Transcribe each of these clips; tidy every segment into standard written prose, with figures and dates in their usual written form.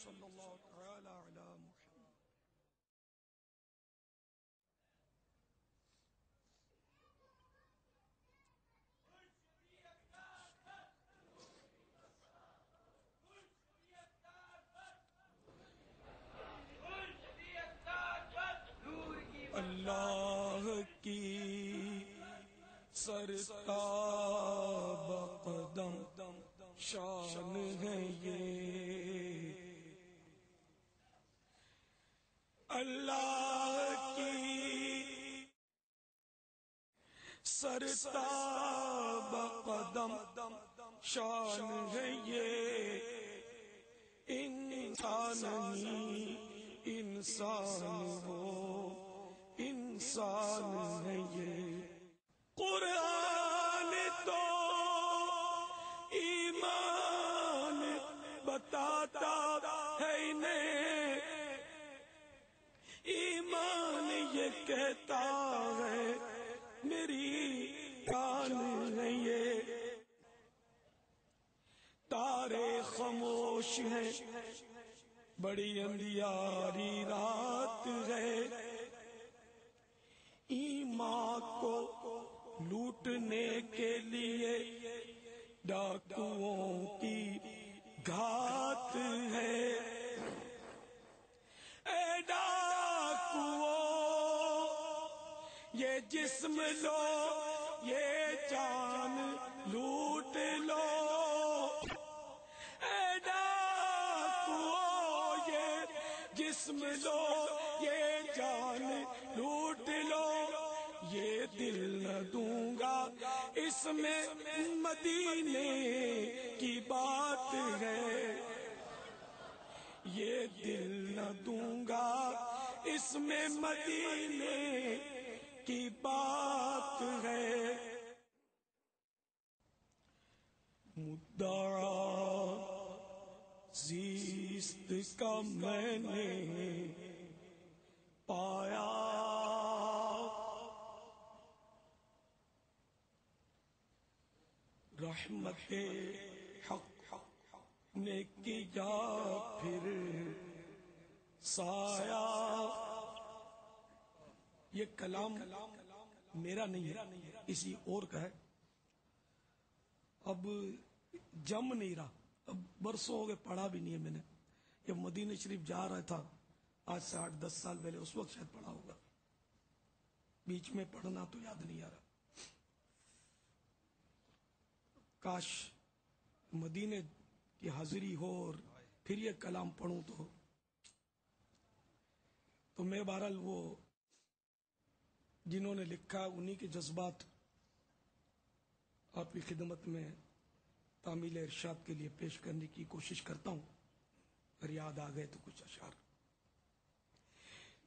صلی اللہ تعالی علی محمد. اللہ کی سرتاب قدم شان ہے یہ، اللہ کی سرتاب قدم شان ہے یہ، انسان نہیں انسان ہو انسان ہے یہ. قرآن تو ایمان بتاتا ہے انہیں، ایمان یہ کہتا ہے میری جان ہے یہ. تارے خاموش ہیں بڑی اندھیاری رات ہے، ایمان کو لوٹنے کے لیے ڈاکوؤں کی گھات ہے. اے ڈاکوؤں یہ جسم لو یہ جان لوٹ لو، اے ڈاکوؤں یہ جسم لو یہ جان لوٹ لو. یہ دل نہ دوں گا اس میں مدینے کی بات ہے، یہ دل نہ دوں گا اس میں مدینے کی بات ہے. مدعا زیست کا میں نے پایا، رحمت حق نے کیا پھر سایہ. یہ کلام میرا نہیں ہے، کسی اور کا ہے. اب جم نہیں رہا، اب برسوں ہو گئے پڑھا بھی نہیں ہے میں نے. جب مدینہ شریف جا رہا تھا آج سے 8-10 سال پہلے، اس وقت شاید پڑھا ہوگا، بیچ میں پڑھنا تو یاد نہیں آ رہا. کاش مدینے کی حاضری ہو اور پھر یہ کلام پڑھوں تو میں بہرحال وہ جنہوں نے لکھا انہی کے جذبات آپ کی خدمت میں تعمیل ارشاد کے لیے پیش کرنے کی کوشش کرتا ہوں. اگر یاد آ گئے تو کچھ اشعار.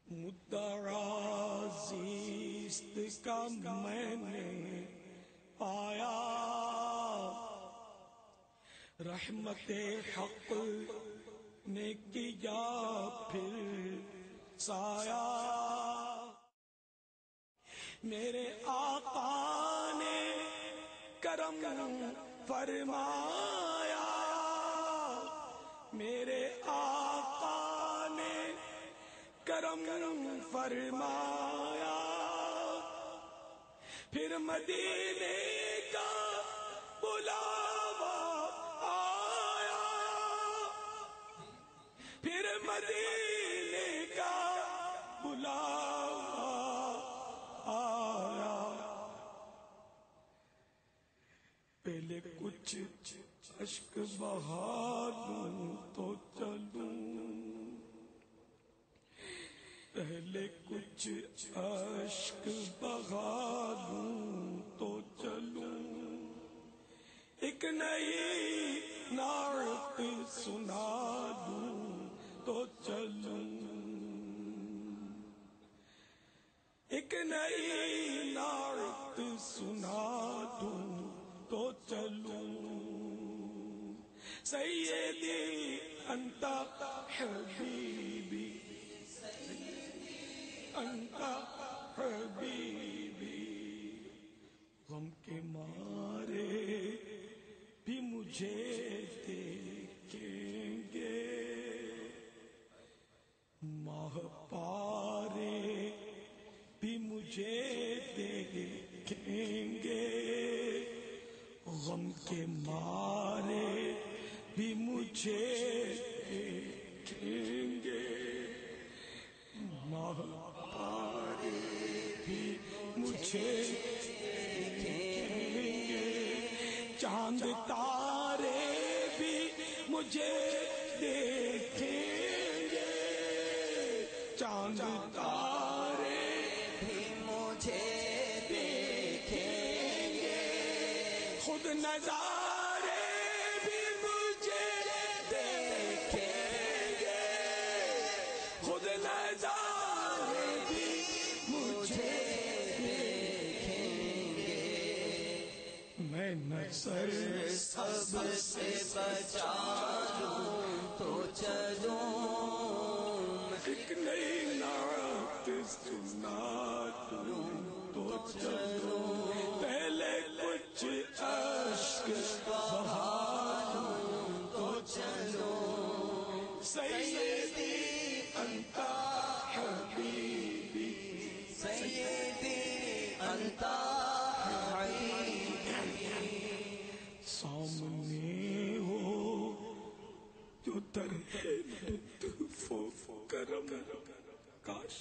مدعا زیست کا میں نے پایا، رحمت حق نے کیا پھر سایہ. میرے آقا نے کرم فرمایا، میرے آقا نے کرم فرمایا، پھر مدینے کا بلاوا آیا، پھر مدینے کا بلاوا آیا. پہلے کچھ اشک بہا لوں تو چلوں، پہلے کچھ اشک بہا لوں تو چلوں، ایک نئی نعت سنا دوں تو چلوں، ایک نئی نعت سنا دوں تو چلوں. سیدی انت حبیبی، انت حبیبی، غم کے مارے بھی مجھے دیکھیں گے، مجھے دیکھیں گے، غم کے مارے بھی مجھے دیکھیں گے، مارے بھی مجھے دیکھیں گے، چاند تارے بھی مجھے دیکھیں گے، چاند تارے بھی مجھے دیکھیں گے، خود نظارے بھی مجھے دیکھیں گے، خود نظارے بھی مجھے دیکھیں گے، میں نظر سب سے بچا لوں تو چلوں، ایک نئی نعت سنا دوں تو چلوں، پہلے کچھ اشک بہا دوں تو چلوں، سیدی انت حبیبی، سیدی انت حبیبی، سامنے ہو جو در لطف و کرم، کاش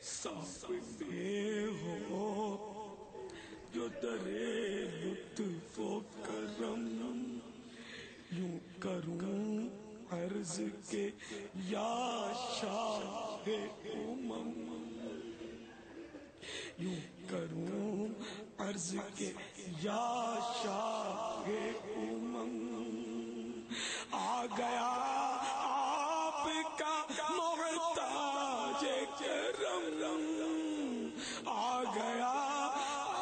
سامنے ہو جو در لطف و کرم، یوں کروں عرض کے یا شاہ امم، یوں کروں عرض کے یا شاہ امم، آ گیا آپ کا محتاج کرم، آ گیا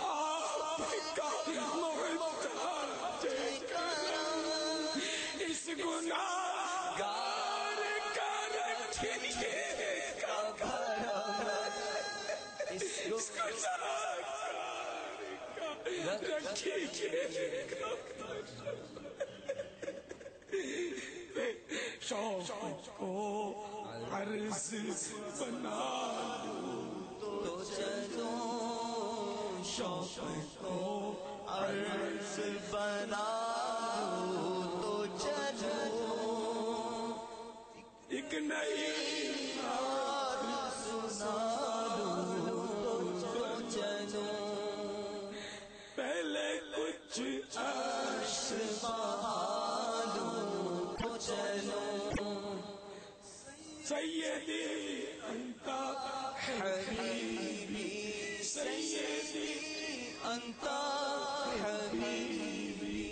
آپ کا محتاج کرم، اس گناہ گار کا رکھیے کا کرم، اس گناہ گار کا رکھیے کا شوق کو عرض بنا لوں تو چلوں، شوق کو عرض بنا لوں تو چلوں، ایک نئی سنا لوں تو چلوں، پہلے کچھ اشک بہا لوں تو چلوں، سیدی انت حبیبی، سیدی انت حبیبی،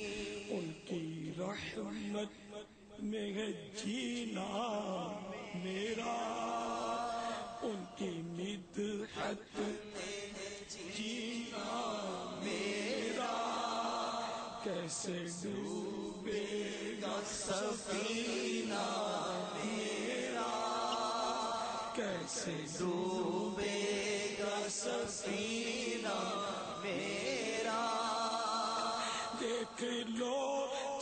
ان کی رحمت میں ہے جینا میرا، ان کی مدحت جینا میرا، کیسے ڈوبے گا سفینہ میرا، کیسے ڈوبے گا سفینہ میرا، دیکھ لو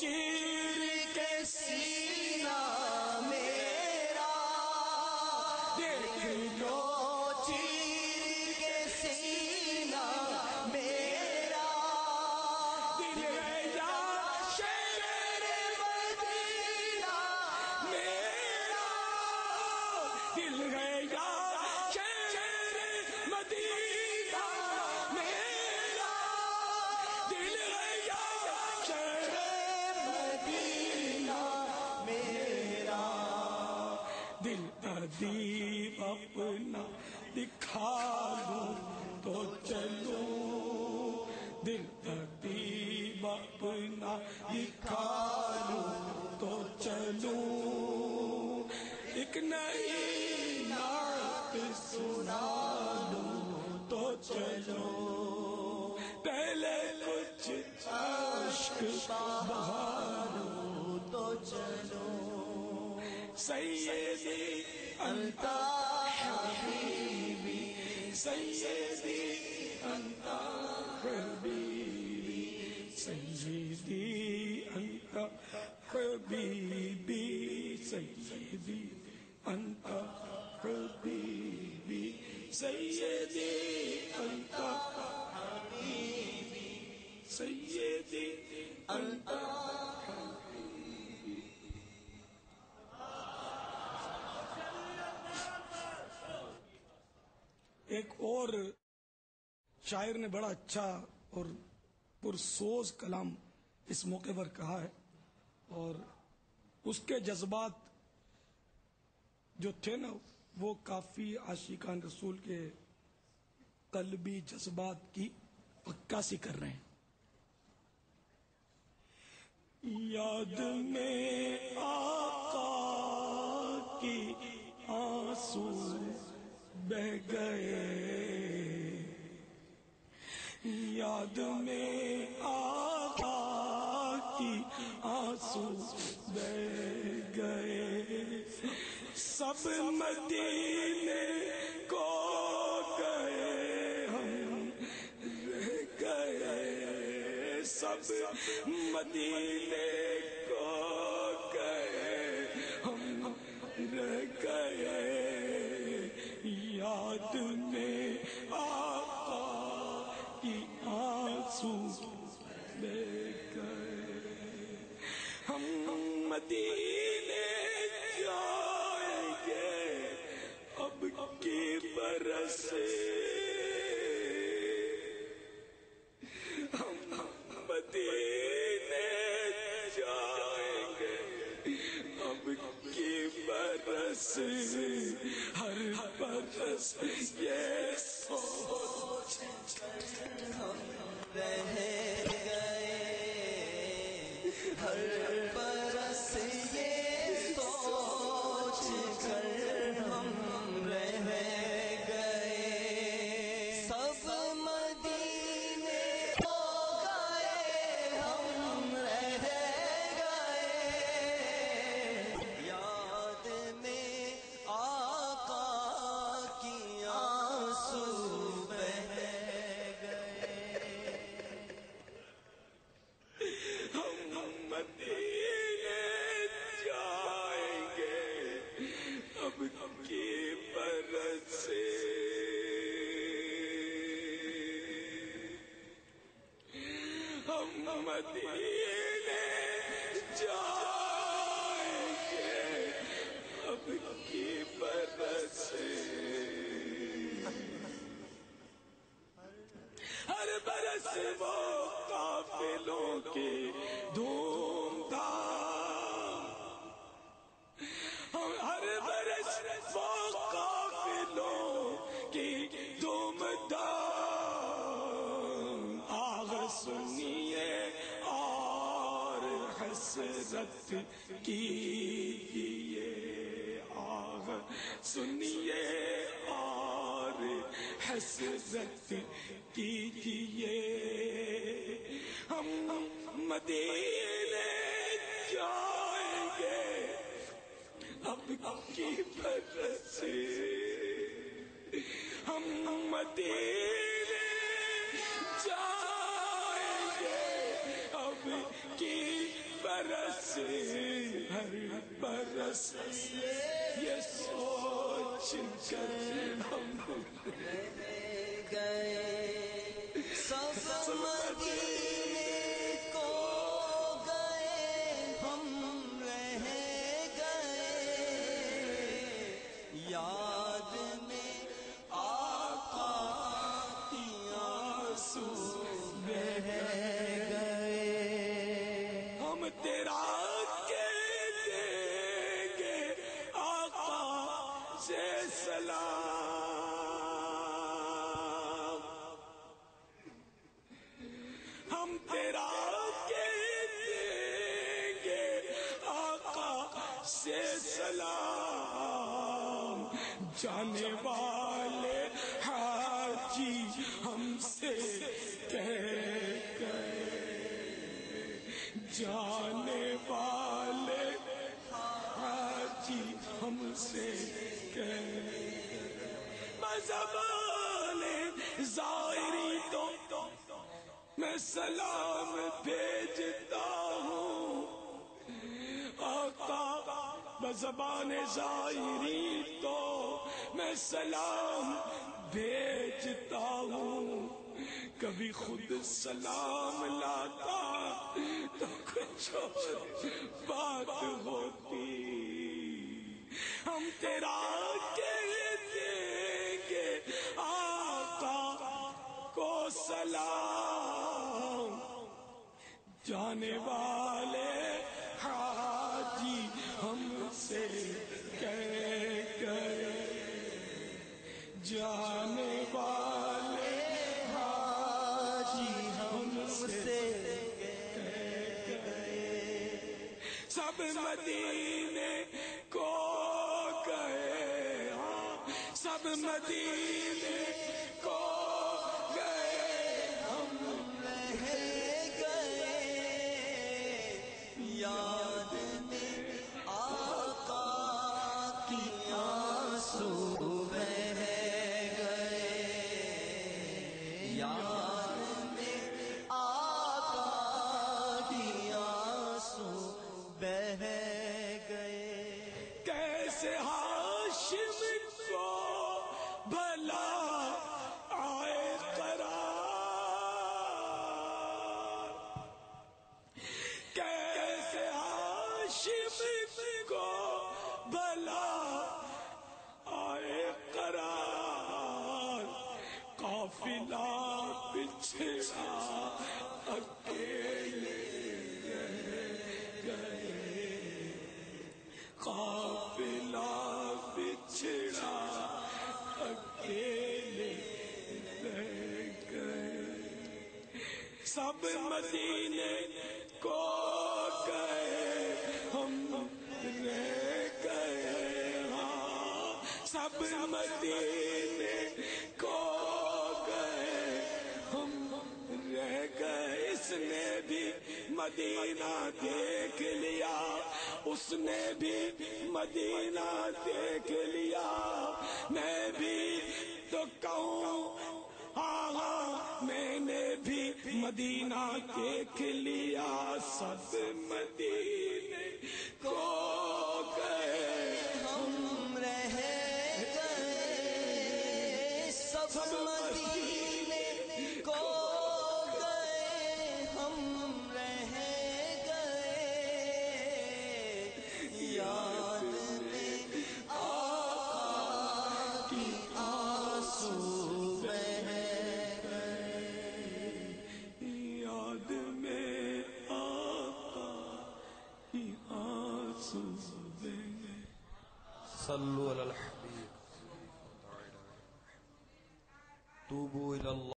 چیر کے سینہ میرا، دیکھ لو چیر کے سینہ میرا، دل ہے یا شہر مدینہ میرا، دل ہے یا شہر مدینہ میرا، دل ہے یا شہر مدینہ میرا، دل ادیب اپنا دکھا لوں تو چلوں، دل ادیب اپنا دکھا لوں تو چلوں، ایک نئی نعت سنا لوں تو چلوں، پہلے کچھ اشک بہا لوں تو چلو، سیدی أنت حبيبي سيدي أنت حبيبي سيدي أنت حبيبي سيدي أنت حبيبي سيدي أنت حبيبي سيدي أنت ایک اور شاعر نے بڑا اچھا اور پرسوز کلام اس موقع پر کہا ہے، اور اس کے جذبات جو تھے نا وہ کافی عاشقان رسول کے قلبی جذبات کی عکاسی کر رہے ہیں۔ یاد میں آقا کی آنسو بہ گئے، یاد میں آقا کی آنسو بہ گئے، سب مدینے کو گئے ہم رہ گئے، سب مدینے کو گئے ہم رہ گئے، یاد میں آقا کی آنسو بہ گئے، ہم مدینے جائیں گے اب کی برس، ہم مدینے جائیں گے اب کی برس، ہر برس یہ سوچ ہم رہ گئے، ہر برس یہ سوچ کر ہم رہ گئے، سب مدینے ہو گئے ہم رہ گئے، یاد میں آقا کی آنسو بہ گئے، ہم مدینے جائیں گے اب کی برس، ہم مدینے جائیں گے اب کی برس، ہر برس وہ قافلوں کی دھوم دھام، ہر برس وہ قافلوں کی دھوم دھام، آغ سنیے اور حسرت کیجیے، آغ سنیے اور حسرت کیجیے، ہم مدینے جائیں گے اب کی برس، ہم مدینے جائیں گے اب کی برس، ہر برس یہ سوچ کر ہم گئے، سب مدینے کو گئے ہم رہ گئے، یاد میں آقا کی آنسو بہ گئے، ہم تیرا کہہ دیں گے آقا سے سلام، ہم تیرا کہہ دیں گے آقا سے سلام، جانے والے حاجی ہم سے کہہ گئے، جانے والے حاجی ہم سے بزبان ظاہری تو میں سلام بھیجتا ہوں آقا، بزبان ظاہری تو میں سلام بھیجتا ہوں، کبھی خود سلام لاتا تو کچھ اور بات ہوتی، ہم تیرا کہہ دیں گے آقا کو سلام، جانے والے حاجی ہم سے کہہ گئے، جانے والے حاجی ہم سے کہہ گئے، سب مدینے کو گئے، ہاں سب مدینے کو گئے، ہم رہ گئے، یاد میں آقا کی آنسو بہ گئے، یاد میں آقا کی آنسو بہ گئے، کیسے ہاشم کو بھلا آئے قرار، کیسے ہاشم کو بھلا آئے قرار، قافلہ پچھڑا اکیلے گئے، قافلہ بچھڑا اکیلے رہ گئے، سب مدینے کو گئے، ہم رہ گئے، ہاں سب مدینے کو گئے، ہم رہ گئے، اس نے بھی مدینہ دیکھ لیا، اس نے بھی مدینہ دیکھ لیا، میں بھی تو کہوں ہاں ہاں میں نے بھی مدینہ دیکھ لیا، سب مدینے کو گئے، ہم رہ گئے، سب مدینے کو گئے، ہم رہ گئے، یاد میں آقا کی آنسو بہ گئے، یاد میں آقا کی آنسو بہ گئے۔ صلوا علی الحبیب، توبوا الی اللہ۔